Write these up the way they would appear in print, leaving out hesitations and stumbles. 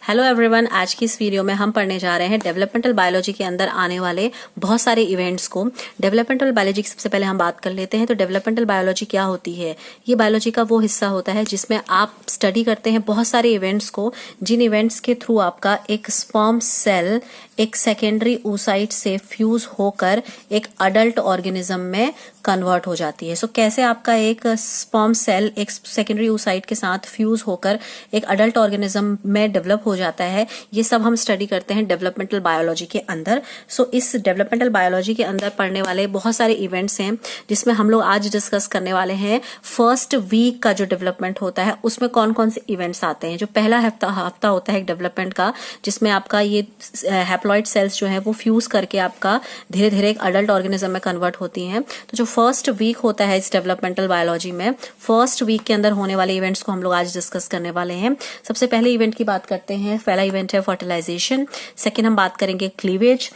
Hello everyone, आज की इस वीडियो में हम पढ़ने जा रहे हैं डेवलपमेंटल बायोलॉजी के अंदर आने वाले बहुत सारे इवेंट्स को। डेवलपमेंटल बायोलॉजी की सबसे पहले हम बात कर लेते हैं। तो डेवलपमेंटल बायोलॉजी क्या होती है? ये बायोलॉजी का वो हिस्सा होता है जिसमें आप स्टडी करते हैं बहुत सारे इवेंट्स को, जिन इवेंट्स के थ्रू आपका एक स्पर्म सेल एक सेकेंडरी oocyte से फ्यूज होकर एक अडल्ट ऑर्गेनिज्म में कन्वर्ट हो जाती है। सो कैसे आपका एक स्पर्म सेल एक सेकेंडरी oocyte के साथ फ्यूज होकर एक अडल्ट ऑर्गेनिज्म में डेवलप हो जाता है, ये सब हम स्टडी करते हैं डेवलपमेंटल बायोलॉजी के अंदर। सो इस डेवलपमेंटल बायोलॉजी के अंदर पढ़ने वाले बहुत सारे इवेंट्स हैं जिसमें हम लोग आज डिस्कस करने वाले हैं। फर्स्ट वीक का जो डेवलपमेंट होता है उसमें कौन कौन से इवेंट्स आते हैं। जो पहला हफ्ता होता है डेवलपमेंट का, जिसमें आपका ये हैप्लॉइड सेल्स जो है वो फ्यूज करके आपका धीरे धीरे एक अडल्ट ऑर्गेनिज्म में कन्वर्ट होती हैं। तो जो फर्स्ट वीक होता है इस डेवलपमेंटल बायोलॉजी में, फर्स्ट वीक के अंदर होने वाले इवेंट्स को हम लोग आज डिस्कस करने वाले हैं। सबसे पहले इवेंट की बात करते हैं। पहला इवेंट है फर्टिलाइजेशन, सेकेंड हम बात करेंगे क्लीवेज,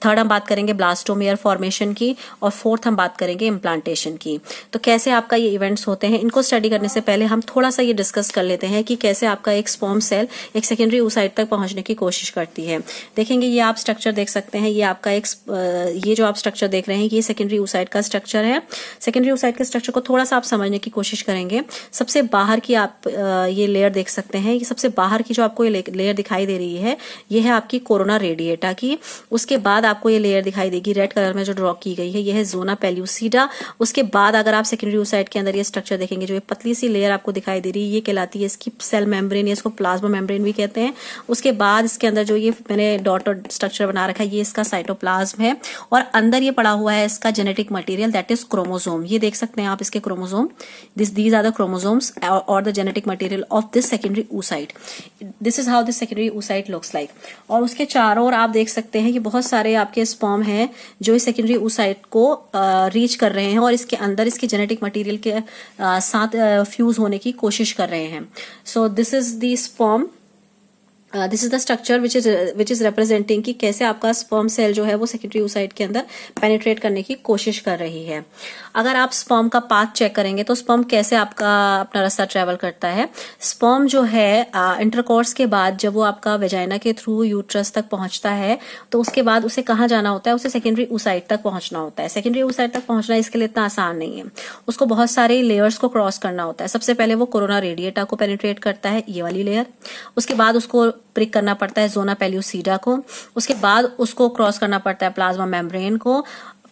थर्ड हम बात करेंगे ब्लास्टोमियर फॉर्मेशन की, और फोर्थ हम बात करेंगे इम्प्लांटेशन की। तो कैसे आपका ये इवेंट्स होते हैं, इनको स्टडी करने से पहले हम थोड़ा सा ये डिस्कस कर लेते हैं कि कैसे आपका एक स्पर्म सेल एक सेकेंडरी oocyte तक पहुंचने की कोशिश करती है। देखेंगे ये आप स्ट्रक्चर देख सकते हैं। ये आपका एक ये जो आप स्ट्रक्चर देख रहे हैं ये सेकेंडरी oocyte का स्ट्रक्चर है। सेकेंडरी oocyte के स्ट्रक्चर को थोड़ा सा आप समझने की कोशिश करेंगे। सबसे बाहर की आप ये लेयर देख सकते हैं। ये सबसे बाहर की जो आपको ये लेयर दिखाई दे रही है, ये है आपकी कोरोना रेडिएटा की। उसके बाद आपको ये लेयर दिखाई देगी रेड कलर में जो ड्रॉ की गई है, ये है जोना पेल्यूसिडा। उसके बाद अगर आप सेकेंडरी oocyte के अंदर ये स्ट्रक्चर देखेंगे, जो ये पतली सी लेयर आपको दिखाई दे रही है, ये कहलाती है इसकी सेल मेम्ब्रेन, या इसको प्लाज्मा मेम्ब्रेन भी कहते हैं। उसके बाद इसके अंदर जो ये मैंने डॉट स्ट्रक्चर बना रखा है, ये इसका साइटोप्लाज्म है, और अंदर ये पड़ा हुआ है इसका genetic material, that is chromosome. ये देख सकते हैं आप इसके chromosome, these are the chromosomes और the genetic material of this secondary oocyte। This is how this secondary oocyte looks like. और उसके चारों ओर आप देख सकते हैं कि बहुत सारे आपके स्पर्म हैं जो इस सेकेंडरी oocyte को रीच कर रहे हैं और इसके अंदर इसके जेनेटिक मटेरियल के साथ फ्यूज होने की कोशिश कर रहे हैं। So this is the sperm, this is the structure which is representing कि कैसे आपका स्पर्म सेल जो है वो सेकेंडरी oocyte के अंदर पेनिट्रेट करने की कोशिश कर रही है। अगर आप स्पर्म का पाथ चेक करेंगे तो स्पर्म कैसे आपका अपना रास्ता ट्रेवल करता है। स्पर्म जो है इंटरकोर्स के बाद जब वो आपका वेजाइना के थ्रू यूट्रस तक पहुंचता है, तो उसके बाद उसे कहाँ जाना होता है, उसे सेकेंडरी oocyte तक पहुंचना होता है। सेकेंडरी oocyte तक पहुंचना इसके लिए इतना आसान नहीं है, उसको बहुत सारे लेयर्स को क्रॉस करना होता है। सबसे पहले वो कोरोना रेडिएटा को पेनिट्रेट करता है, ये वाली लेयर। उसके बाद उसको प्रिक करना पड़ता है जोना पेल्यूसिडा को। उसके बाद उसको क्रॉस करना पड़ता है प्लाज्मा मेम्ब्रेन को।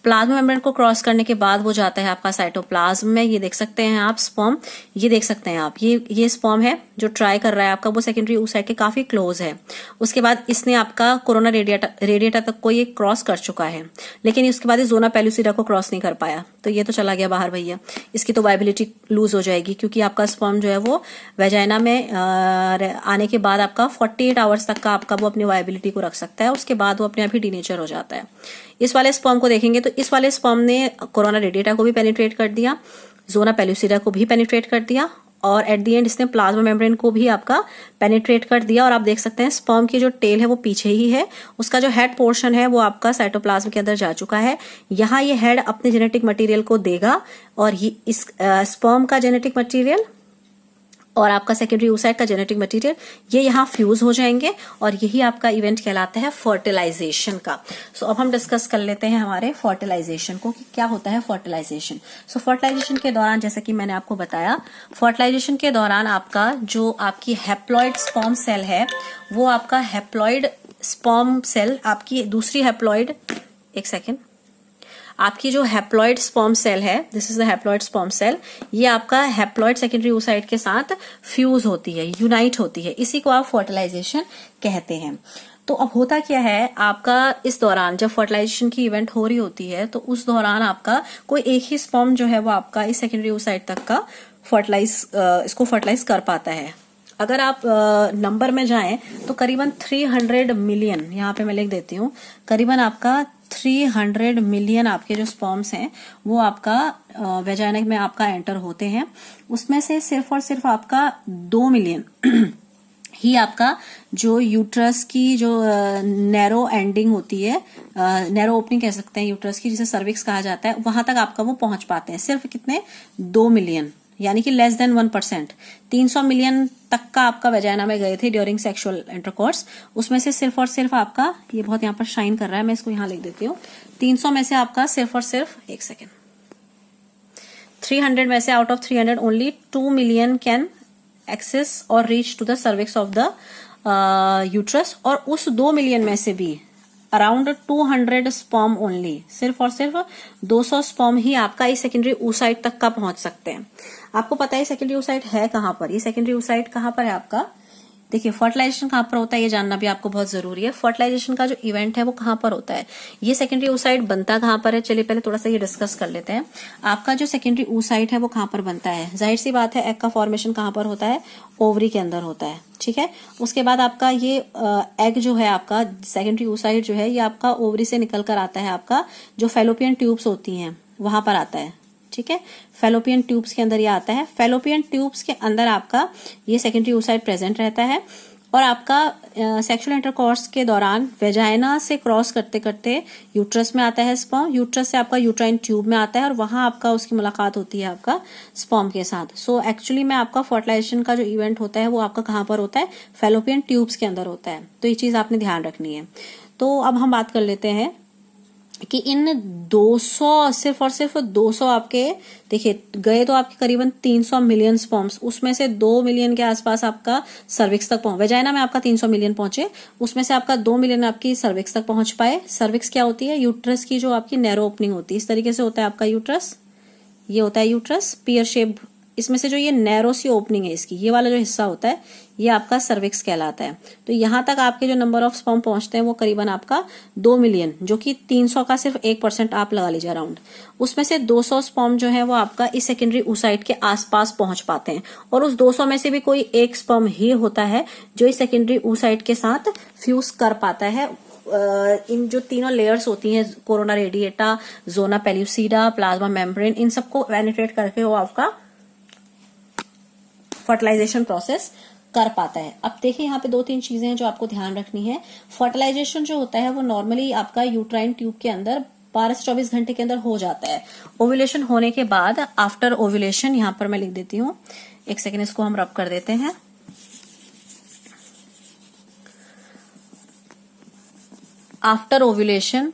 प्लाज्मा मेम्ब्रेन को क्रॉस करने के बाद वो जाता है आपका साइटोप्लाज्म में। ये देख सकते हैं आप स्पर्म, ये देख सकते हैं आप, ये स्पर्म है जो ट्राई कर रहा है आपका, वो सेकेंडरी oocyte के काफी क्लोज है। उसके बाद इसने आपका कोरोना रेडिएटा तक को ये क्रॉस कर चुका है, लेकिन उसके बाद ये जोना पेल्यूसिडा को क्रॉस नहीं कर पाया, तो ये तो चला गया बाहर भैया। इसकी तो वायबिलिटी लूज हो जाएगी, क्योंकि आपका स्पर्म जो है वो वेजाइना में आने के बाद आपका 48 आवर्स तक का आपका वो अपनी वायबिलिटी को रख सकता है। उसके बाद वो अपने आप ही डीनेचर हो जाता है। इस वाले स्पर्म को देखेंगे तो इस वाले स्पर्म ने कोरोना रेडिएटा को भी पेनिट्रेट कर दिया, जोना पेल्यूसिडा को भी पेनिट्रेट कर दिया, और एट द एंड इसने प्लाज्मा मेम्ब्रेन को भी आपका पेनिट्रेट कर दिया। और आप देख सकते हैं स्पर्म की जो टेल है वो पीछे ही है, उसका जो हेड पोर्शन है वो आपका साइटोप्लाज्म के अंदर जा चुका है। यहाँ ये हेड अपने जेनेटिक मटेरियल को देगा, और ये इस स्पर्म का जेनेटिक मटेरियल और आपका सेकेंडरी oocyte का जेनेटिक मटेरियल ये यहाँ फ्यूज हो जाएंगे, और यही आपका इवेंट कहलाता है फर्टिलाइजेशन का। सो अब हम डिस्कस कर लेते हैं हमारे फर्टिलाइजेशन को कि क्या होता है फर्टिलाइजेशन। सो फर्टिलाइजेशन के दौरान, जैसे कि मैंने आपको बताया, फर्टिलाइजेशन के दौरान आपका जो आपकी हैप्लॉइड स्पर्म सेल है, वो आपका हैप्लॉइड स्पर्म सेल आपकी दूसरी हैप्लॉइड, एक सेकेंड, आपकी जो हैप्लॉइड स्पर्म सेल है, this is the haploid sperm cell, ये आपका हैप्लॉइड सेकेंडरी oocyte के साथ फ्यूज होती है, यूनाइट होती है। इसी को आप फर्टिलाइजेशन कहते हैं। तो अब होता क्या है आपका, इस दौरान जब फर्टिलाइजेशन की इवेंट हो रही होती है, तो उस दौरान आपका कोई एक ही स्पर्म जो है वो आपका इस सेकेंडरी oocyte तक का इसको फर्टिलाइज कर पाता है। अगर आप नंबर में जाएं तो करीबन 300 मिलियन, यहाँ पे मैं लिख देती हूँ, करीबन आपका 300 मिलियन आपके जो स्पर्म्स हैं वो आपका वेजाइना में आपका एंटर होते हैं। उसमें से सिर्फ और सिर्फ आपका 2 मिलियन ही आपका जो यूट्रस की जो नैरो एंडिंग होती है, नैरो ओपनिंग कह सकते हैं यूट्रस की, जिसे सर्विक्स कहा जाता है, वहां तक आपका वो पहुंच पाते हैं। सिर्फ कितने, 2 मिलियन यानी कि लेस देन 1%, 300 मिलियन तक का आपका वेजाइना में गए थे ड्यूरिंग सेक्सुअल इंटरकोर्स। उसमें से सिर्फ और सिर्फ आपका, ये बहुत यहाँ पर शाइन कर रहा है, मैं इसको यहाँ लिख देती हूँ, 300 में से आपका सिर्फ और सिर्फ, एक सेकेंड, 300 में से out of 300 only 2 million can access और reach to the cervix of the uterus, और उस 2 मिलियन में से भी अराउंड 200 स्पर्म ओनली, सिर्फ और सिर्फ 200 स्पर्म ही आपका इस सेकेंडरी oocyte तक का पहुंच सकते हैं। आपको पता है सेकेंडरी oocyte है कहां पर? ये सेकेंडरी oocyte कहां पर है आपका? देखिए, फर्टिलाइजेशन कहां पर होता है ये जानना भी आपको बहुत जरूरी है। फर्टिलाइजेशन का जो इवेंट है वो कहां पर होता है, ये सेकेंडरी oocyte बनता कहां पर है? चलिए पहले थोड़ा सा ये डिस्कस कर लेते हैं। आपका जो सेकेंडरी oocyte है वो कहां पर बनता है? जाहिर सी बात है, एग का फॉर्मेशन कहां पर होता है? ओवरी के अंदर होता है, ठीक है। उसके बाद आपका ये एग जो है आपका सेकेंडरी oocyte जो है, ये आपका ओवरी से निकल कर आता है, आपका जो फेलोपियन ट्यूब्स होती हैं वहां पर आता है, ठीक है। फेलोपियन ट्यूब्स के अंदर ये आता है। फेलोपियन ट्यूब्स के अंदर आपका ये सेकेंडरी oocyte प्रेजेंट रहता है, और आपका सेक्सुअल इंटरकोर्स के दौरान वेजाइना से क्रॉस करते करते यूट्रस में आता है स्पर्म, यूट्रस से आपका यूट्राइन ट्यूब में आता है, और वहां आपका उसकी मुलाकात होती है आपका स्पर्म के साथ। सो एक्चुअली में आपका फर्टिलाइजेशन का जो इवेंट होता है वो आपका कहां पर होता है? फेलोपियन ट्यूब्स के अंदर होता है। तो ये चीज आपने ध्यान रखनी है। तो अब हम बात कर लेते हैं कि इन 200, सिर्फ और सिर्फ 200 आपके, देखिए गए तो आपके करीबन 300 मिलियन स्पर्म्स, उसमें से 2 मिलियन के आसपास आपका सर्विक्स तक पहुंच, वेजाइना में आपका 300 मिलियन पहुंचे, उसमें से आपका 2 मिलियन आपकी सर्विक्स तक पहुंच पाए। सर्विक्स क्या होती है? यूट्रस की जो आपकी नैरो ओपनिंग होती है, इस तरीके से होता है आपका यूट्रस, ये होता है यूट्रस पियर शेप। इसमें से जो ये नैरो सी ओपनिंग है इसकी, ये वाला जो हिस्सा होता है, ये आपका सर्विक्स कहलाता है। तो यहां तक आपके जो नंबर ऑफ स्पर्म पहुंचते हैं वो करीबन आपका 2 मिलियन, जो कि 300 का सिर्फ 1% आप लगा लीजिए अराउंड। उसमें से 200 स्पर्म जो है वो आपका इस सेकेंडरी oocyte के आसपास पहुंच पाते हैं, और उस 200 में से भी कोई एक स्पर्म ही होता है जो इस सेकेंडरी oocyte के साथ फ्यूज कर पाता है। इन जो तीनों लेयर्स होती हैं, कोरोना रेडिएटा, जोना पेल्यूसिडा, प्लाज्मा मेम्ब्रेन, इन सबको पेनिट्रेट करके वो आपका फर्टिलाइजेशन प्रोसेस कर पाता है। अब देखिए यहाँ पे 2-3 चीजें हैं जो आपको ध्यान रखनी है। फर्टिलाइजेशन जो होता है वो नॉर्मली आपका यूट्राइन ट्यूब के अंदर 12 से 24 घंटे के अंदर हो जाता है। ओव्यूलेशन होने के बाद, आफ्टर ओव्यूलेशन, यहाँ पर मैं लिख देती हूँ, एक सेकेंड इसको हम रब कर देते हैं। आफ्टर ओव्यूलेशन,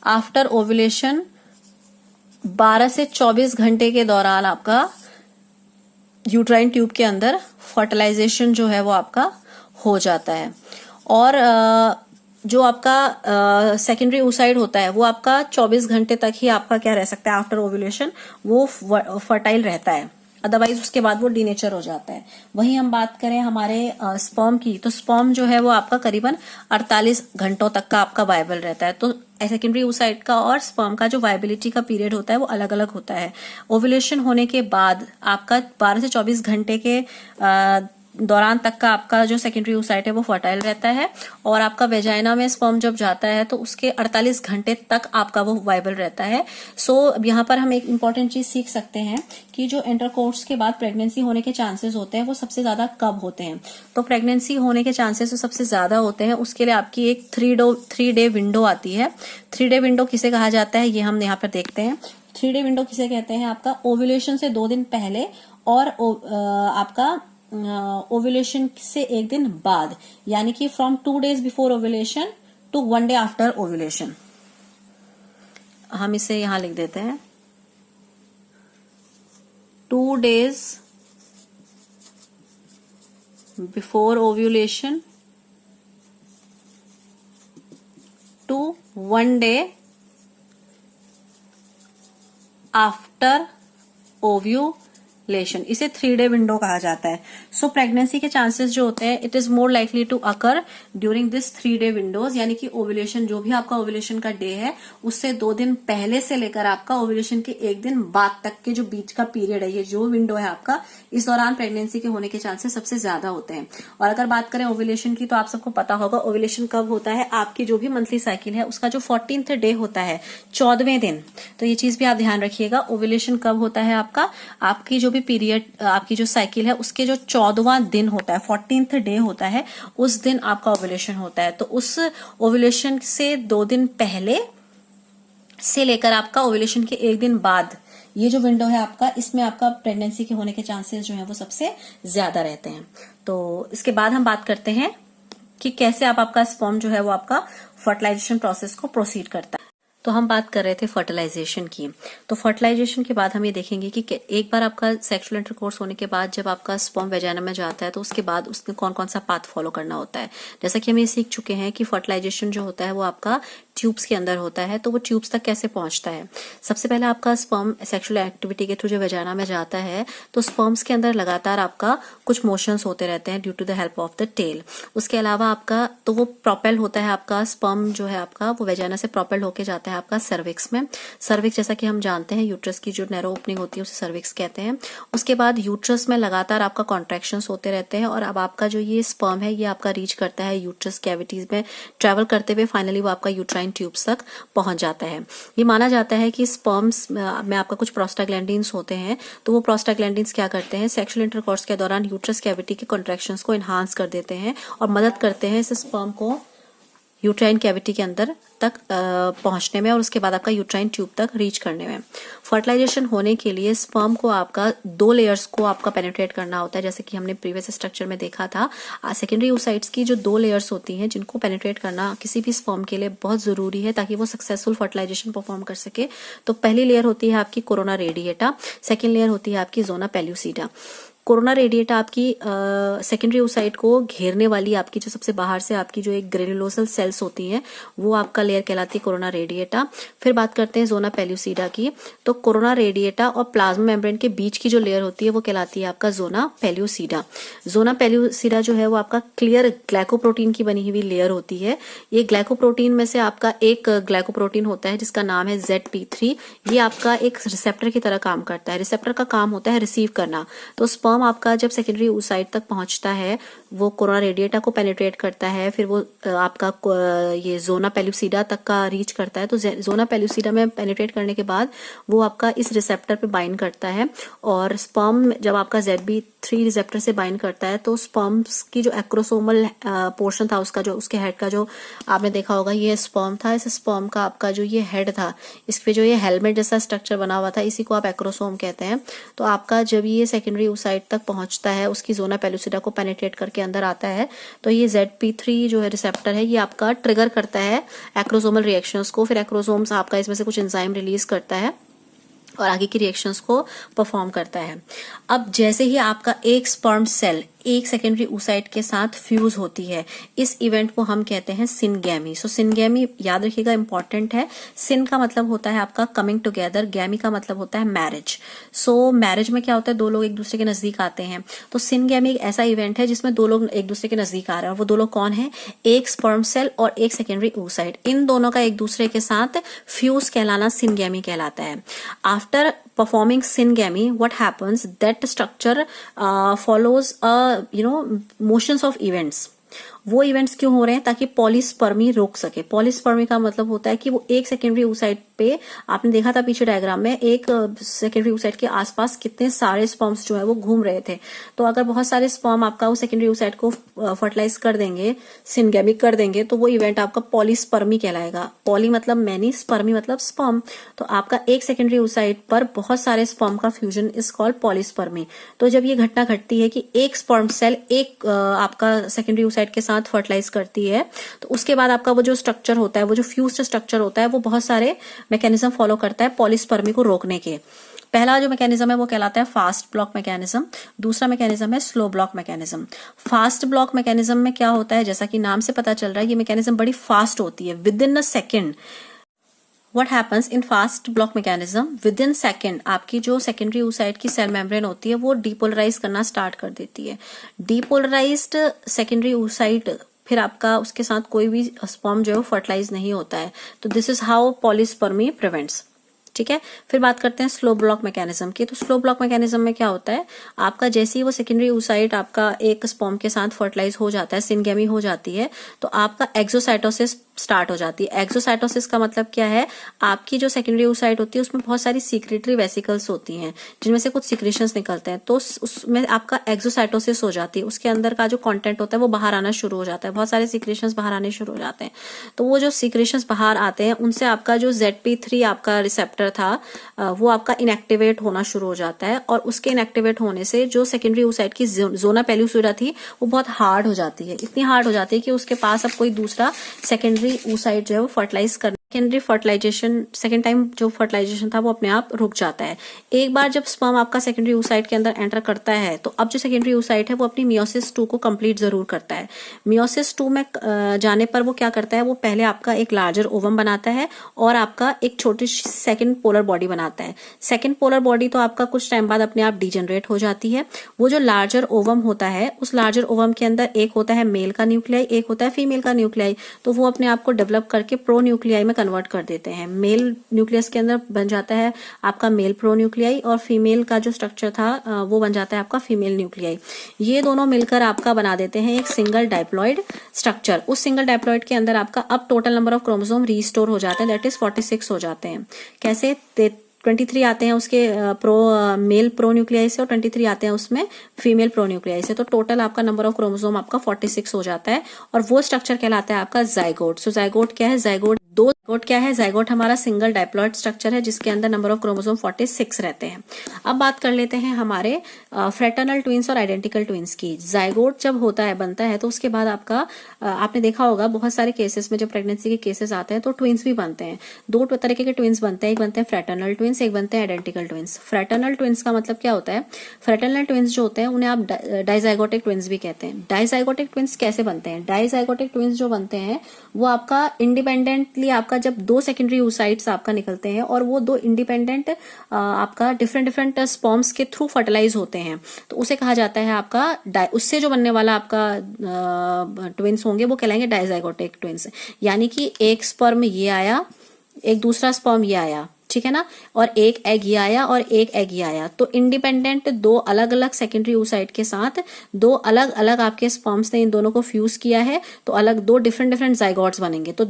आफ्टर ओव्यूलेशन 12 से 24 घंटे के दौरान आपका यूट्राइन ट्यूब के अंदर फर्टिलाइजेशन जो है वो आपका हो जाता है। और जो आपका सेकेंडरी oocyte होता है वो आपका 24 घंटे तक ही आपका क्या रह सकता है? आफ्टर ओव्यूलेशन वो फर्टाइल रहता है, अदरवाइज उसके बाद वो डीनेचर हो जाता है। वहीं हम बात करें हमारे स्पर्म की, तो स्पर्म जो है वो आपका करीबन 48 घंटों तक का आपका वायबल रहता है। तो सेकेंडरी oocyte का और स्पर्म का जो वायबिलिटी का पीरियड होता है वो अलग अलग होता है। ओव्यूलेशन होने के बाद आपका 12 से 24 घंटे के दौरान तक का आपका जो सेकेंडरी oocyte है वो फर्टाइल रहता है, और आपका वेजाइना में स्पर्म जब जाता है तो उसके 48 घंटे तक आपका वो वायबल रहता है। सो यहाँ पर हम एक इम्पॉर्टेंट चीज सीख सकते हैं कि जो इंटरकोर्स के बाद प्रेगनेंसी होने के चांसेस होते हैं वो सबसे ज्यादा कब होते हैं? तो प्रेगनेंसी होने के चांसेस जो सबसे ज्यादा होते हैं उसके लिए आपकी एक 3 डे विंडो आती है। 3 डे विंडो किसे कहा जाता है ये हम यहाँ पर देखते हैं। 3 डे विंडो किसे कहते हैं? आपका ओव्यूलेशन से 2 दिन पहले और आपका ओव्यूलेशन से 1 दिन बाद, यानी कि from 2 days before ovulation to 1 day after ovulation. हम इसे यहां लिख देते हैं 2 days before ovulation to 1 day after ovulation, इसे 3 डे विंडो कहा जाता है। सो प्रेगनेंसी के चांसेस जो होते हैं it is more likely to occur during this 3 day windows, यानी कि ओव्यूलेशन जो भी आपका ओव्यूलेशन का डे है उससे 2 दिन पहले से लेकर आपका ओव्यूलेशन के 1 दिन बाद तक के जो बीच का पीरियड है, ये जो विंडो है आपका, इस दौरान प्रेगनेंसी के होने के चांसेस सबसे ज्यादा होते हैं। और अगर बात करें ओव्यूलेशन की तो आप सबको पता होगा ओव्यूलेशन कब होता है? आपकी जो भी मंथली साइकिल है उसका जो 14th डे होता है, 14वें दिन। तो ये चीज भी आप ध्यान रखिएगा, ओव्यूलेशन कब होता है आपका? आपकी जो भी पीरियड आपकी जो साइकिल है उसके जो 14वां दिन होता है, 14th डे होता है, उस दिन आपका ओव्यूलेशन होता है। तो उस ओव्यूलेशन से 2 दिन पहले से लेकर आपका ओव्यूलेशन के 1 दिन बाद ये जो विंडो है आपका, इसमें आपका प्रेगनेंसी के होने के चांसेस जो है वो सबसे ज्यादा रहते हैं। तो इसके बाद हम बात करते हैं कि कैसे आपका स्पर्म जो है वो आपका फर्टिलाइजेशन प्रोसेस को प्रोसीड करता है। तो हम बात कर रहे थे फर्टिलाइजेशन की। तो फर्टिलाइजेशन के बाद हम ये देखेंगे कि एक बार आपका सेक्सुअल इंटरकोर्स होने के बाद जब आपका स्पर्म वेजाइना में जाता है तो उसके बाद उसने कौन कौन सा पाथ फॉलो करना होता है। जैसा कि हम ये सीख चुके हैं कि फर्टिलाइजेशन जो होता है वो आपका ट्यूब्स के अंदर होता है। तो वो ट्यूब्स तक कैसे पहुंचता है, सबसे पहले आपका स्पर्म सेक्सुअल एक्टिविटी के थ्रू जो वेजाइना में जाता है तो स्पर्म्स के अंदर लगातार आपका कुछ मोशंस होते रहते हैं due to the help of the tail. उसके अलावा आपका तो वो प्रोपेल होता है, आपका स्पर्म जो है आपका वो वेजाइना से प्रोपेल होके जाता है आपका सर्विक्स में। सर्विक्स जैसा कि हम जानते हैं यूट्रस की जो नैरो ओपनिंग होती है उसे सर्विक्स कहते हैं। उसके बाद यूट्रस में लगातार आपका कॉन्ट्रैक्शंस होते रहते हैं और अब आपका जो ये स्पर्म है ये आपका रीच करता है यूट्रस कैविटीज में ट्रेवल करते हुए फाइनली वो आपका यूट्राइन ट्यूब्स तक पहुंच जाता है। ये माना जाता है कि स्पर्म्स में आपका कुछ प्रोस्टाग्लैंडिन्स होते हैं, तो वो प्रोस्टाग्लैंडिन्स क्या करते हैं, सेक्सुअल इंटरकोर्स के दौरान यूट्रस कैविटी के कॉन्ट्रैक्शंस को एनहांस कर देते हैं और मदद करते हैं इस स्पर्म को यूट्राइन कैविटी के अंदर तक पहुंचने में और उसके बाद आपका यूट्राइन ट्यूब तक रीच करने में। फर्टिलाइजेशन होने के लिए स्पर्म को आपका 2 लेयर्स को आपका पेनिट्रेट करना होता है, जैसे कि हमने प्रीवियस स्ट्रक्चर में देखा था। सेकेंडरी oocytes की जो 2 लेयर्स होती हैं जिनको पेनिट्रेट करना किसी भी स्पर्म के लिए बहुत जरूरी है ताकि वो सक्सेसफुल फर्टिलाइजेशन परफॉर्म कर सके। तो पहली लेयर होती है आपकी कोरोना रेडिएटा, सेकेंड लेयर होती है आपकी जोना पेल्यूसिडा। कोरोना रेडिएटा आपकी सेकेंडरी oocyte को घेरने वाली आपकी जो सबसे बाहर से आपकी जो एक ग्रेनुलोसल सेल्स होती हैं वो आपका लेयर कहलाती है कोरोना रेडिएटा। फिर बात करते हैं जोना पेल्यूसिडा की। तो कोरोना रेडिएटा और प्लाज्मा मेम्ब्रेन के बीच की जो लेयर होती है वो कहलाती है आपका जोना पेल्यूसिडा। जोना पेल्यूसिडा जो है वो आपका क्लियर ग्लाइकोप्रोटीन की बनी हुई लेयर होती है। ये ग्लाइकोप्रोटीन में से आपका एक ग्लाइकोप्रोटीन होता है जिसका नाम है ZP3। ये आपका एक रिसेप्टर की तरह काम करता है। रिसेप्टर का काम होता है रिसीव करना। तो स्पर्म आपका जब सेकेंडरी oocyte तक पहुंचता है वो कोरोना रेडिएटा को पेनिट्रेट करता है, फिर वो आपका ये जोना पेल्यूसिडा तक का रीच करता है। तो जोना पेल्यूसिडा में पेनिट्रेट करने के बाद वो आपका इस रिसेप्टर पे बाइंड करता है और स्पर्म जब आपका ZB3 रिसेप्टर से बाइंड करता है तो स्पर्म्स की जो एक्रोसोमल पोर्शन था उसका जो उसके हेड का जो आपने देखा होगा ये स्पर्म था। इस स्पर्म का आपका जो ये हेड था इस पे जो ये हेलमेट जैसा स्ट्रक्चर बना हुआ था इसी को आप एक्रोसोम कहते हैं। तो आपका जब ये सेकेंडरी oocyte तक पहुंचता है उसकी जोना पेल्यूसिडा को पेनिट्रेट करके अंदर आता है तो ये ZP3 जो है रिसेप्टर है ये आपका ट्रिगर करता है एक्रोसोमल रिएक्शंस को। फिर एक्रोसोम्स आपका इसमें से कुछ एंजाइम रिलीज करता है और आगे की रिएक्शंस को परफॉर्म करता है। अब जैसे ही आपका एक स्पर्म सेल एक सेकेंडरी oocyte के साथ फ्यूज होती है इस इवेंट को हम कहते हैं सिनगैमी। सो सिनगैमी याद रखिएगा इंपॉर्टेंट है। सिन का मतलब होता है आपका कमिंग टुगेदर, गैमी का मतलब होता है मैरिज। सो मैरिज में क्या होता है, 2 लोग एक दूसरे के नजदीक आते हैं। तो सिनगैमी एक ऐसा इवेंट है जिसमें 2 लोग एक दूसरे के नजदीक आ रहे हैं और वो 2 लोग कौन है, एक स्पर्म सेल और एक सेकेंडरी oocyte। इन दोनों का एक दूसरे के साथ फ्यूज कहलाना सिनगैमी कहलाता है। After performing syngamy, what happens that structure follows motions of events। वो इवेंट्स क्यों हो रहे हैं, ताकि पॉलीस्पर्मी रोक सके। पॉलीस्पर्मी का मतलब होता है कि वो एक सेकेंडरी oocyte पे, आपने देखा था पीछे डायग्राम में, एक सेकेंडरी oocyte के आसपास कितने सारे स्पर्म्स जो है वो घूम रहे थे। तो अगर बहुत सारे स्पर्म आपका उस सेकेंडरी oocyte को फर्टिलाइज कर देंगे, सिनगैमिक कर देंगे, तो वो इवेंट आपका पॉलीस्पर्मी कहलाएगा। पॉली मतलब मैनी, स्पर्मी मतलब स्पर्म। तो आपका एक सेकेंडरी oocyte पर बहुत सारे स्पर्म का फ्यूजन इज कॉल्ड पॉलीस्पर्मी। तो जब ये घटना घटती है कि एक स्पर्म सेल एक आपका सेकेंडरी oocyte के साथ फर्टिलाइज करती है, तो उसके बाद आपका वो जो स्ट्रक्चर होता है, वो जो फ्यूज्ड स्ट्रक्चर होता है, वो बहुत सारे मैकेनिज्म फॉलो करता है पॉलीस्पर्मी को रोकने के। पहला जो मैकेनिज्म है वो कहलाता है फास्ट ब्लॉक मैकेनिज्म। दूसरा मैकेनिज्म है slow block mechanism. Fast block mechanism में क्या होता है, जैसा कि नाम से पता चल रहा है, ये मैकेनिज्म बड़ी फास्ट होती है, with in a second. What happens in fast block mechanism, within second आपकी जो सेकेंडरी oocyte की सेल मेम्ब्रेन होती है वो डीपोलराइज करना स्टार्ट कर देती है। डीपोलराइज्ड सेकेंडरी oocyte फिर आपका उसके साथ कोई भी स्पर्म जो है फर्टिलाइज नहीं होता है। तो this is how polyspermy prevents. ठीक है, फिर बात करते हैं स्लो ब्लॉक मैकेनिज्म की। तो स्लो ब्लॉक मैकेनिज्म में क्या होता है, आपका जैसे ही वो सेकेंडरी oocyte आपका एक स्पर्म के साथ फर्टिलाइज हो जाता है, सिनगैमी हो जाती है, तो आपका एक्सोसाइटोसिस स्टार्ट हो जाती है। एक्सोसाइटोसिस का मतलब क्या है, आपकी जो सेकेंडरी oocyte होती है उसमें बहुत सारी सीक्रेटरी वेसिकल्स होती हैं जिनमें से कुछ सिक्रेशंस निकलते हैं, तो उसमें आपका एक्सोसाइटोसिस हो जाती है। उसके अंदर का जो कंटेंट होता है वो बाहर आना शुरू हो जाता है, बहुत सारे सिक्रेशंस बाहर आने शुरू हो जाते हैं। तो वो जो सिक्रेशंस बाहर आते हैं उनसे आपका जो ZP3 आपका रिसेप्टर था वो आपका इनएक्टिवेट होना शुरू हो जाता है, और उसके इनएक्टिवेट होने से जो सेकेंडरी oocyte की जोना पेलुसिडा थी वो बहुत हार्ड हो जाती है, इतनी हार्ड हो जाती है कि उसके पास अब कोई दूसरा सेकेंडरी oocyte जो है वो फर्टिलाइज कर सेकेंडरी फर्टिलाइजेशन, सेकेंड टाइम जो फर्टिलाइजेशन था वो अपने आप रुक जाता है। एक बार जब स्पर्म आपका सेकेंडरी oocyte के अंदर एंटर करता है तो अब जो सेकेंडरी oocyte है वो अपनी मियोसिस 2 को कंप्लीट जरूर करता है। मियोसिस 2 में जाने पर वो क्या करता है, वो पहले आपका एक लार्जर ओवम बनाता है और आपका एक छोटी सेकेंड पोलर बॉडी बनाता है। सेकेंड पोलर बॉडी तो आपका कुछ टाइम बाद अपने आप डिजेनरेट हो जाती है। वो जो लार्जर ओवम होता है उस लार्जर ओवम के अंदर एक होता है मेल का न्यूक्लियाई, एक होता है फीमेल का न्यूक्लियाई, तो वो अपने आप को डेवलप करके प्रो न्यूक्लियाई में कन्वर्ट कर देते हैं। मेल न्यूक्लियस के अंदर बन जाता है आपका मेल प्रो न्यूक्लियाई, और फीमेल का जो स्ट्रक्चर था वो बन जाता है आपका फीमेल न्यूक्लियाई। ये दोनों मिलकर आपका बना देते हैं एक सिंगल डाइप्लॉइड स्ट्रक्चर। उस सिंगल डाइप्लॉइड के अंदर आपका अब total number of chromosome restore हो जाते हैं, दैट इज 46 हो जाते हैं। कैसे, 23 आते हैं उसके मेल प्रो न्यूक्लियाई से और 23 आते हैं उसमें फीमेल प्रो न्यूक्लियाई से, तो टोटल आपका नंबर ऑफ क्रोमोसोम आपका 46 हो जाता है, और वो स्ट्रक्चर कहलाता है आपका जाइगोट। सो जाइगोट क्या है, जाइगोट क्या है, जाइगोट हमारा सिंगल डाइप्लॉइड स्ट्रक्चर है जिसके अंदर नंबर ऑफ क्रोमोसोम 46 रहते हैं। अब बात कर लेते हैं हमारे फ्रेटर्नल ट्विंस और आइडेंटिकल ट्विंस की। जाइगोट जब होता है, बनता है, तो उसके बाद आपका आपने देखा होगा बहुत सारे केसेस में जब प्रेगनेंसी के केसेस आते हैं तो ट्विंस भी बनते हैं। दो तरीके के ट्विंस बनते हैं, एक बनते हैं फ्रेटर्नल ट्विंस, एक बनते हैं आइडेंटिकल ट्विंस। फ्रेटर्नल ट्विंस का मतलब क्या होता है, फ्रेटर्नल ट्विंस जो होते हैं उन्हें आप डाइजाइगोटिक ट्विंस भी कहते हैं। डाइजाइगोटिक ट्विंस कैसे बनते हैं, डाइजाइगोटिक ट्विंस जो बनते हैं वो आपका इंडिपेंडेंटली आपका जब दो सेकेंडरी oocytes आपका निकलते हैं और वो दो इंडिपेंडेंट आपका डिफरेंट स्पर्म्स के थ्रू फर्टिलाइज होते हैं, तो उसे कहा जाता है आपका उससे जो बनने वाला आपका ट्विंस होंगे वो कहलाएंगे डाइजाइगोटिक ट्विंस। यानी कि एक स्पर्म ये आया, एक दूसरा स्पर्म ये आया, ठीक है ना, और एक एग ये आया और एक एग ये आया, तो इंडिपेंडेंट दो अलग अलग सेकेंडरी oocyte के साथ दो अलग अलग आपके स्पर्म्स ने इन दोनों को फ्यूज किया है, तो अलग दो डिफरेंट जाइगोट्स बनेंगे। तो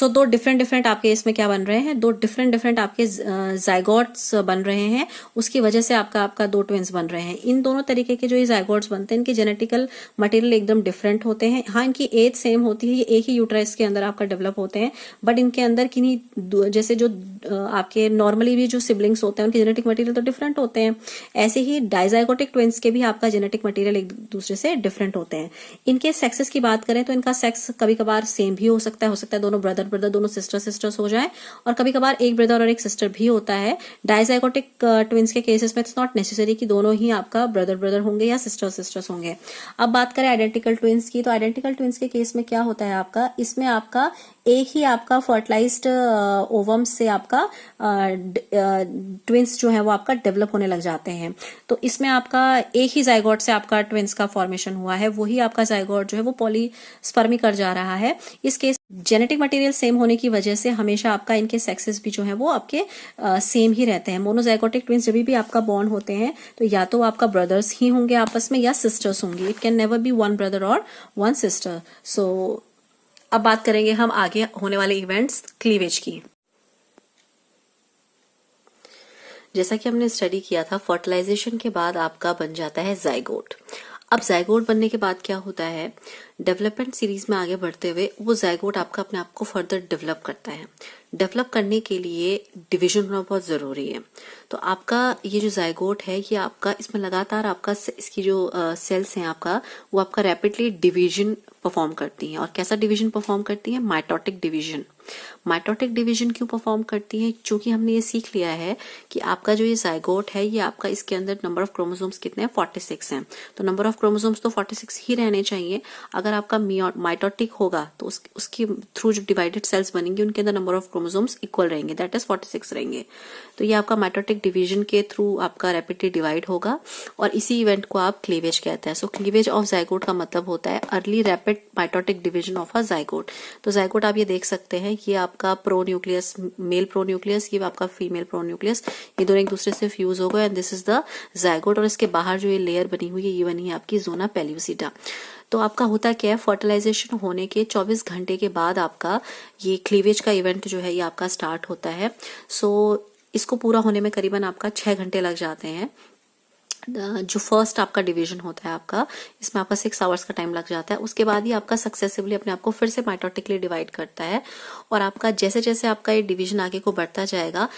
दो डिफरेंट आपके इसमें क्या बन रहे हैं, दो डिफरेंट आपके जाइगोट्स बन रहे हैं, उसकी वजह से आपका दो ट्विंस बन रहे हैं। इन दोनों तरीके के जो ये जाइगोट्स बनते हैं इनके जेनेटिकल मटेरियल एकदम डिफरेंट होते हैं। हाँ, इनकी एज सेम होती है, ये एक ही यूट्राइस के अंदर आपका डेवलप होते हैं, बट इनके अंदर किन्हीं जैसे जो आपके नॉर्मली भी जो सिबलिंग्स होते हैं उनके जेनेटिक मटेरियल तो डिफरेंट होते हैं, ऐसे ही डाइजाइगोटिक ट्विंस के भी आपका जेनेटिक मटेरियल एक दूसरे से डिफरेंट होते हैं। इनके सेक्सेस की बात करें तो इनका सेक्स कभी कभार सेम भी हो सकता है दोनों ब्रदर दोनों सिस्टर्स हो जाए, और कभी कभार एक ब्रदर और एक सिस्टर भी होता है। डाइजाइगोटिक ट्विंस के केसेस में इट्स नॉट नेसेसरी कि दोनों ही आपका ब्रदर होंगे या सिस्टर्स होंगे। अब बात करें आइडेंटिकल ट्विंस की, तो आइडेंटिकल ट्विंस के केस में क्या होता है आपका, इसमें आपका एक ही आपका फर्टिलाइज्ड ओवम से आपका ट्विंस जो है वो आपका डेवलप होने लग जाते हैं। तो इसमें आपका एक ही जाइगोट से आपका ट्विंस का फॉर्मेशन हुआ है, वही आपका जाइगोट जो है वो पॉलीस्पर्मी कर जा रहा है। इस केस जेनेटिक मटेरियल सेम होने की वजह से हमेशा आपका इनके सेक्सेस भी जो है वो आपके सेम ही रहते हैं। मोनोजाइगोटिक ट्विंस जब भी आपका बॉर्न होते हैं तो या तो आपका ब्रदर्स ही होंगे आपस में या सिस्टर्स होंगी, it can never be one brother और वन सिस्टर। सो अब बात करेंगे हम आगे होने वाले इवेंट्स क्लीवेज की। जैसा कि हमने स्टडी किया था, फर्टिलाइजेशन के बाद आपका बन जाता है जाइगोट। अब जाइगोट बनने के बाद क्या होता है, डेवलपमेंट सीरीज में आगे बढ़ते हुए वो जाइगोट आपका अपने आप को फर्दर डेवलप करता है। डेवलप करने के लिए डिवीजन होना बहुत जरूरी है। तो आपका ये जो जाइगोट है ये आपका इसमें लगातार आपका इसकी जो सेल्स हैं आपका वो आपका रैपिडली डिवीजन परफॉर्म करती हैं। और कैसा डिवीजन परफॉर्म करती हैं, माइटोटिक डिवीजन। माइटोटिक डिवीजन क्यों परफॉर्म करती है, क्योंकि हमने ये सीख लिया है कि आपका जो ये जाइगोट है ये आपका इसके अंदर नंबर ऑफ क्रोमोसोम्स कितने हैं, 46 हैं। तो नंबर ऑफ क्रोमोसोम्स तो 46 ही रहने चाहिए। अगर आपका माइटोटिक होगा तो उसके थ्रू जो डिवाइडेड सेल्स बनेंगे उनके अंदर नंबर ऑफ क्रोमोसोम्स इक्वल रहेंगे, दैट इज 46 रहेंगे। तो ये आपका माइटोटिक डिवीजन के थ्रू आपका रैपिडली डिवाइड होगा और इसी इवेंट को आप क्लीवेज कहते हैं। सो क्लीवेज ऑफ जाइगोट का मतलब होता है early rapid mitotic division of a zygote. तो जाइगोट आप ये देख सकते हैं, ये आपका प्रोन्यूक्लियस, मेल प्रोन्यूक्लियस, ये आपका फीमेल प्रोन्यूक्लियस, ये दोनों एक दूसरे से फ्यूज हो गए and this is the zygote. और इसके बाहर जो ये लेयर बनी हुई है ये बनी है आपकी जोना पेल्यूसिडा। तो आपका होता क्या है, फर्टिलाइजेशन होने के 24 घंटे के बाद आपका ये क्लीवेज का इवेंट जो है ये आपका स्टार्ट होता है। सो इसको पूरा होने में करीबन आपका 6 घंटे लग जाते हैं। जो फर्स्ट आपका डिवीजन होता है आपका, इसमें आपका 6 आवर्स का टाइम लग जाता है। उसके बाद ही आपका सक्सेसिवली अपने आप को फिर से माइटोटिकली डिवाइड करता है। और आपका जैसे जैसे आपका ये डिवीजन आगे को बढ़ता जाएगा,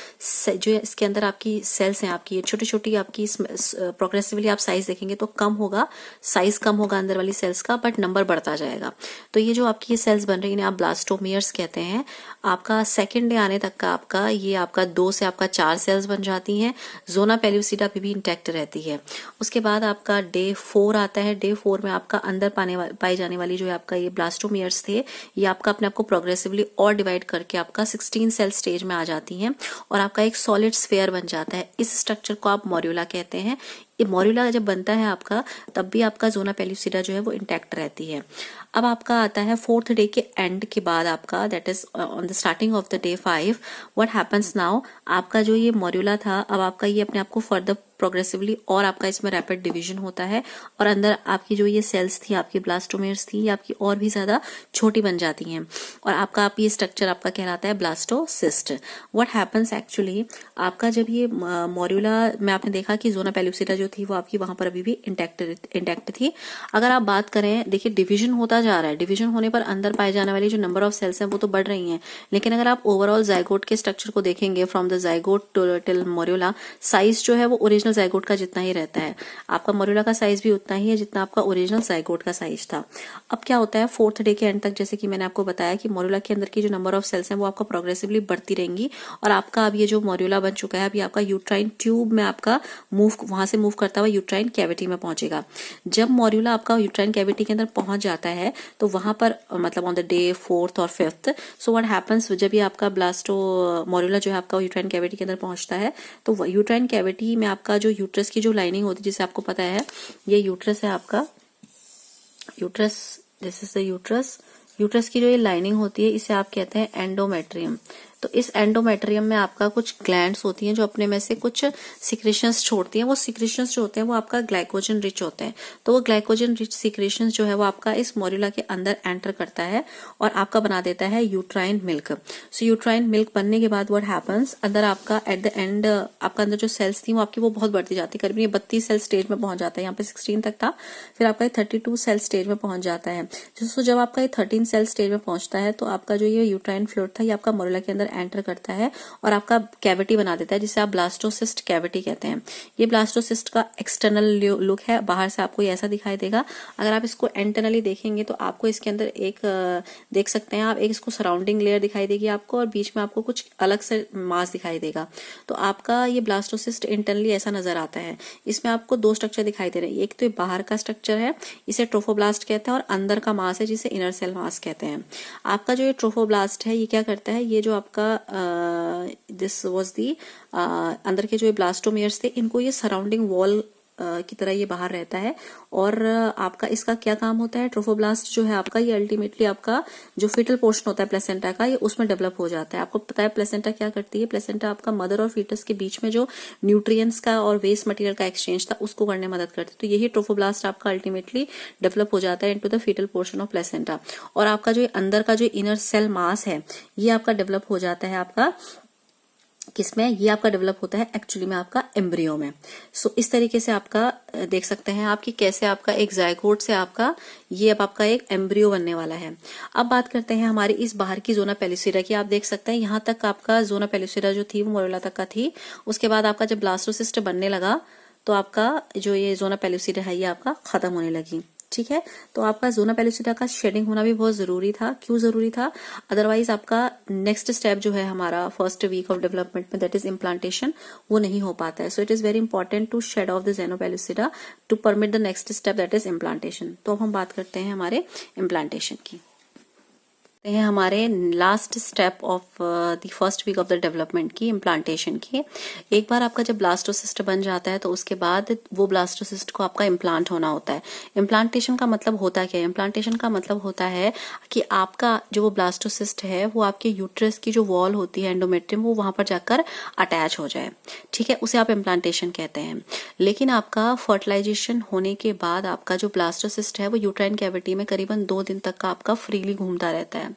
जो इसके अंदर आपकी सेल्स हैं आपकी ये छोटी छोटी आपकी प्रोग्रेसिवली आप साइज देखेंगे तो कम होगा, साइज कम होगा अंदर वाली सेल्स का, बट नंबर बढ़ता जाएगा। तो ये जो आपकी ये सेल्स बन रही है आप ब्लास्टोमियर्स कहते हैं। आपका सेकेंड डे आने तक का आपका ये आपका 2 से आपका 4 सेल्स बन जाती हैं। जोना पेल्यूसिडा भी इंटैक्ट रहती है। उसके बाद आपका डे 4 आता है। डे 4 में आपका अंदर पाई जाने वाली जो आपका ये ब्लास्टोमियर्स थे ये आपका अपने आप को प्रोग्रेसिवली और डिवाइड करके आपका 16 सेल स्टेज में आ जाती हैं और आपका एक सॉलिड स्फीयर बन जाता है। इस स्ट्रक्चर को आप मॉड्यूला कहते हैं। ये मॉड्यूला जब बनता है आपका तब भी आपका जोना पेल्यूसिडा जो है वो इंटैक्ट रहती है। अब आपका आता है 4th डे के एंड के बाद आपका that is on the starting of the day 5 what happens now, आपका जो ये मॉड्यूला था अब आपका ये अपने आप को फर्दर प्रोग्रेसिवली और आपका इसमें रैपिड डिवीजन होता है और अंदर आपकी जो ये सेल्स थी आपकी ब्लास्टोमेर्स थी ये आपकी और भी ज्यादा छोटी बन जाती हैं और आपका आप ये स्ट्रक्चर आपका कहलाता है ब्लास्टोसिस्ट। व्हाट हैपेंस एक्चुअली, आपका जब ये मॉड्यूला में आपने देखा कि जोना पेल्यूसिडा जो थी वो आपकी वहां पर अभी भी इंटैक्ट थी। अगर आप बात करें, देखिए डिवीजन होता जा रहा है, डिवीजन होने पर अंदर पाए जाने वाली जो नंबर ऑफ सेल्स हैं वो तो बढ़ रही हैं, लेकिन अगर आप ओवरऑल जाइगोट के स्ट्रक्चर को देखेंगे from the zygote till morula, size जो है वो ओरिजिनल जाइगोट का जितना ही रहता है। आपका मॉड्यूला का साइज भी उतना ही है जितना आपका ओरिजिनल जाइगोट का साइज था। अब क्या होता है 4th डे के एंड तक, जैसे कि मैंने आपको बताया कि मॉड्यूला के अंदर की जो नंबर ऑफ सेल्स हैं वो आपका प्रोग्रेसिवली बढ़ती रहेंगी और आपका अब ये जो मॉड्यूला बन चुका है अभी आपका यूट्राइन ट्यूब में आपका वहां से मूव करता हुआ यूट्राइन कैविटी में पहुंचेगा। जब मॉड्यूला आपका यूट्राइन कैविटी के अंदर पहुंच जाता है तो वहां पर मतलब ऑन द डे 4th और 5th, सो व्हाट हैपेंस, जब ये आपका ब्लास्टो मॉड्यूला जो है आपका यूट्राइन कैविटी के अंदर पहुंचता है तो यूट्राइन कैविटी में आपका जो यूट्रस की जो लाइनिंग होती है, जिसे आपको पता है ये यूट्रस है आपका, uterus, this is the uterus. Uterus की जो ये लाइनिंग होती है इसे आप कहते हैं एंडोमेट्रियम। तो इस एंडोमेट्रियम में आपका कुछ ग्लैंड्स होती हैं जो अपने में से कुछ सिक्रेशंस छोड़ती हैं। वो सिक्रेशंस जो होते हैं वो आपका ग्लाइकोजन रिच होते हैं। तो वो ग्लाइकोजन रिच सिक्रेशंस जो है वो आपका इस मॉड्यूला के अंदर एंटर करता है और आपका बना देता है यूट्राइन मिल्क। सो यूट्राइन मिल्क बनने के बाद व्हाट हैपेंस, अंदर आपका एट द एंड आपका अंदर जो सेल्स थी वो आपकी वो बहुत बढ़ती जाती है, करीब ये 32 सेल स्टेज में पहुंच जाता है। यहाँ पे 16 तक था, फिर आपका 32 सेल स्टेज में पहुंच जाता है। तो जब आपका ये 13 सेल स्टेज में पहुंचता है तो आपका जो ये यूट्राइन फ्लूइड था ये आपका मॉड्यूला के अंदर एंटर करता है और आपका कैविटी बना देता है जिसे आप ब्लास्टोसिस्ट कैविटी कहते हैं। ये ब्लास्टोसिस्ट का एक्सटर्नल लुक है, बाहर से आपको ये ऐसा दिखाई देगा। अगर आप इसको इंटरनली देखेंगे तो आपको इसके अंदर एक देख सकते हैं आप, एक इसको सराउंडिंग लेयर दिखाई देगी आपको और बीच में आपको कुछ अलग से मास दिखाई देगा। तो आपका ये ब्लास्टोसिस्ट इंटरनली ऐसा नजर आता है। इसमें आपको 2 स्ट्रक्चर दिखाई दे रहे हैं, एक तो बाहर का स्ट्रक्चर है इसे ट्रोफोब्लास्ट कहते हैं और अंदर का मास है जिसे इनर सेल मास कहते हैं। आपका जो ये ट्रोफोब्लास्ट है ये क्या करता है, ये जो आपका दिस वाज दी अंदर के जो ब्लास्टोमियर्स थे इनको ये सराउंडिंग वॉल की तरह ये बाहर रहता है और आपका इसका क्या काम होता है, ट्रोफोब्लास्ट जो है आपका ये अल्टीमेटली आपका जो फीटल पोर्शन होता है प्लेसेंटा का ये उसमें डेवलप हो जाता है। आपको पता है प्लेसेंटा क्या करती है, प्लेसेंटा आपका मदर और फीटस के बीच में जो न्यूट्रिएंट्स का और वेस्ट मटेरियल का एक्सचेंज था उसको करने में मदद करती है। तो यही ट्रोफोब्लास्ट आपका अल्टीमेटली डेवलप हो जाता है into the foetal portion of placenta और आपका जो अंदर का जो इनर सेल मास है ये आपका डेवलप हो जाता है आपका किसमें, ये आपका डेवलप होता है एक्चुअली में आपका एम्ब्रियो में। सो इस तरीके से आपका देख सकते हैं आप कि कैसे आपका एक जाइगोट से आपका ये अब आपका एक एम्ब्रियो बनने वाला है। अब बात करते हैं हमारी इस बाहर की जोना पेल्यूसिडा की। आप देख सकते हैं यहाँ तक आपका जोना पेल्यूसिडा जो थी वो मॉड्यूला तक का थी। उसके बाद आपका जब ब्लास्टोसिस्ट बनने लगा तो आपका जो ये जोना पेल्यूसिडा है ये आपका खत्म होने लगी। ठीक है, तो आपका जोना पेल्यूसिडा का शेडिंग होना भी बहुत जरूरी था। क्यों जरूरी था, अदरवाइज आपका नेक्स्ट स्टेप जो है हमारा फर्स्ट वीक ऑफ डेवलपमेंट में दैट इज इम्प्लांटेशन वो नहीं हो पाता है। So it is very important to shed off the zona pellucida to permit the next step that is implantation. तो अब हम बात करते हैं हमारे इम्प्लांटेशन की। हैं हमारे last step of the first week of the development की, इम्प्लांटेशन की। एक बार आपका जब ब्लास्टोसिस्ट बन जाता है तो उसके बाद वो ब्लास्टोसिस्ट को आपका इम्प्लांट होना होता है। इम्प्लांटेशन का मतलब होता क्या है? इम्प्लांटेशन का मतलब होता है कि आपका जो वो ब्लास्टोसिस्ट है वो आपके यूट्रस की जो वॉल होती है, एंडोमेट्रियम, वो वहां पर जाकर अटैच हो जाए, ठीक है, उसे आप इम्प्लांटेशन कहते हैं। लेकिन आपका फर्टिलाइजेशन होने के बाद आपका जो ब्लास्टोसिस्ट है वो यूट्राइन कैविटी में करीबन 2 दिन तक का आपका फ्रीली घूमता रहता है।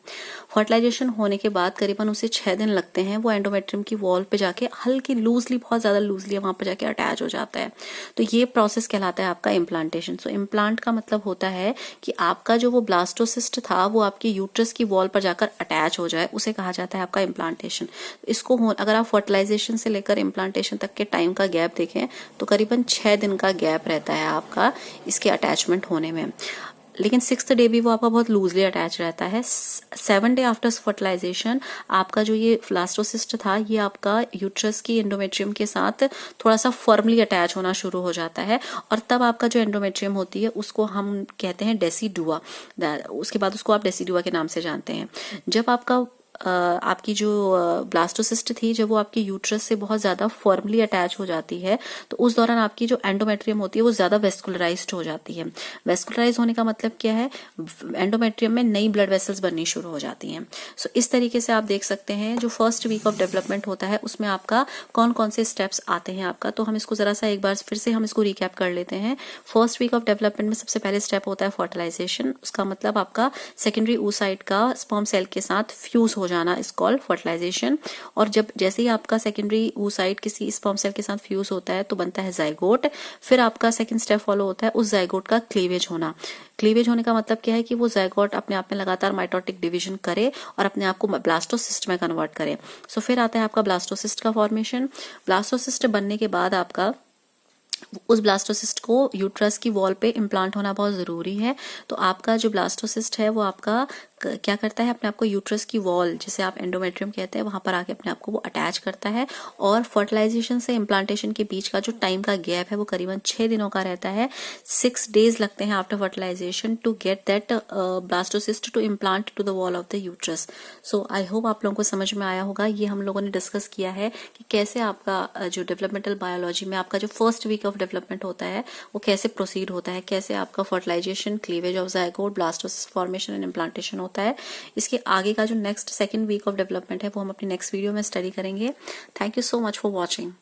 फर्टिलाइजेशन होने के बाद करीबन उसे 6 दिन लगते हैं, वो एंडोमेट्रियम की वॉल पे जाके हल्की लूजली, बहुत ज्यादा लूजली वहां पर जाके अटैच हो जाता है। तो ये प्रोसेस कहलाता है आपका इम्प्लांटेशन। सो इम्प्लांट का मतलब होता है कि आपका जो वो ब्लास्टोसिस्ट था वो आपकी यूट्रस की वॉल पर जाकर अटैच हो जाए, उसे कहा जाता है आपका इम्प्लांटेशन। इसको अगर आप फर्टिलाइजेशन से लेकर इम्प्लांटेशन तक के टाइम का गैप देखें तो करीबन 6 दिन का गैप रहता है आपका इसके अटैचमेंट होने में। लेकिन 6th डे भी वो आपका बहुत लूजली अटैच रहता है। 7 डे आफ्टर फर्टिलाइजेशन आपका जो ये ब्लास्टोसिस्ट था ये आपका यूट्रस की एंडोमेट्रियम के साथ थोड़ा सा फर्मली अटैच होना शुरू हो जाता है, और तब आपका जो एंडोमेट्रियम होती है उसको हम कहते हैं डेसिडुआ। उसके बाद उसको आप डेसिडुआ के नाम से जानते हैं। जब आपका आपकी जो ब्लास्टोसिस्ट थी, जब वो आपकी यूट्रस से बहुत ज्यादा फर्मली अटैच हो जाती है तो उस दौरान आपकी जो एंडोमेट्रियम होती है वो ज्यादा वेस्कुलराइज्ड हो जाती है। वेस्कुलराइज होने का मतलब क्या है? एंडोमेट्रियम में नई ब्लड वेसल्स बननी शुरू हो जाती हैं। सो इस तरीके से आप देख सकते हैं जो फर्स्ट वीक ऑफ डेवलपमेंट होता है उसमें आपका कौन कौन से स्टेप्स आते हैं आपका। तो हम इसको जरा सा एक बार फिर से हम इसको रिकैप कर लेते हैं। फर्स्ट वीक ऑफ डेवलपमेंट में सबसे पहले स्टेप होता है फर्टिलाइजेशन। उसका मतलब आपका सेकेंडरी oocyte का स्पर्म सेल के साथ फ्यूज हो जाना इज कॉल्ड फर्टिलाइजेशन। और जब जैसे ही आपका सेकेंडरी oocyte किसी स्पर्म सेल के साथ फ्यूज होता है तो बनता है जाइगोट। फिर आपका सेकंड स्टेप फॉलो होता है उस जाइगोट का क्लीवेज होना। क्लीवेज होने का मतलब क्या है कि वो जाइगोट अपने आप में लगातार माइटोटिक डिवीजन करे और अपने आप को ब्लास्टोसिस्ट में कन्वर्ट करे। सो फिर आता है आपका ब्लास्टोसिस्ट का फॉर्मेशन। ब्लास्टोसिस्ट बनने के बाद आपका उस ब्लास्टोसिस्ट को यूट्रस की वॉल पे इम्प्लांट होना बहुत जरूरी है। तो आपका जो ब्लास्टोसिस्ट है वो आपका क्या करता है? अपने आप को यूट्रस की वॉल, जिसे आप एंडोमेट्रियम कहते हैं, वहां पर आके अपने आप को वो अटैच करता है। और फर्टिलाइजेशन से इम्प्लांटेशन के बीच का जो टाइम का गैप है वो करीबन 6 दिनों का रहता है। 6 days लगते हैं after fertilization to get that blastocyst to implant to the wall of the uterus. So I hope आप लोगों को समझ में आया होगा। ये हम लोगों ने डिस्कस किया है कि कैसे आपका जो डेवलपमेंटल बायोलॉजी में आपका जो फर्स्ट वीक ऑफ डेवलपमेंट होता है वो कैसे प्रोसीड होता है, कैसे आपका fertilization, cleavage of zygote, blastocyst formation and implantation होता है। इसके आगे का जो next second week of development है वो हम अपनी नेक्स्ट वीडियो में स्टडी करेंगे। Thank you so much for watching.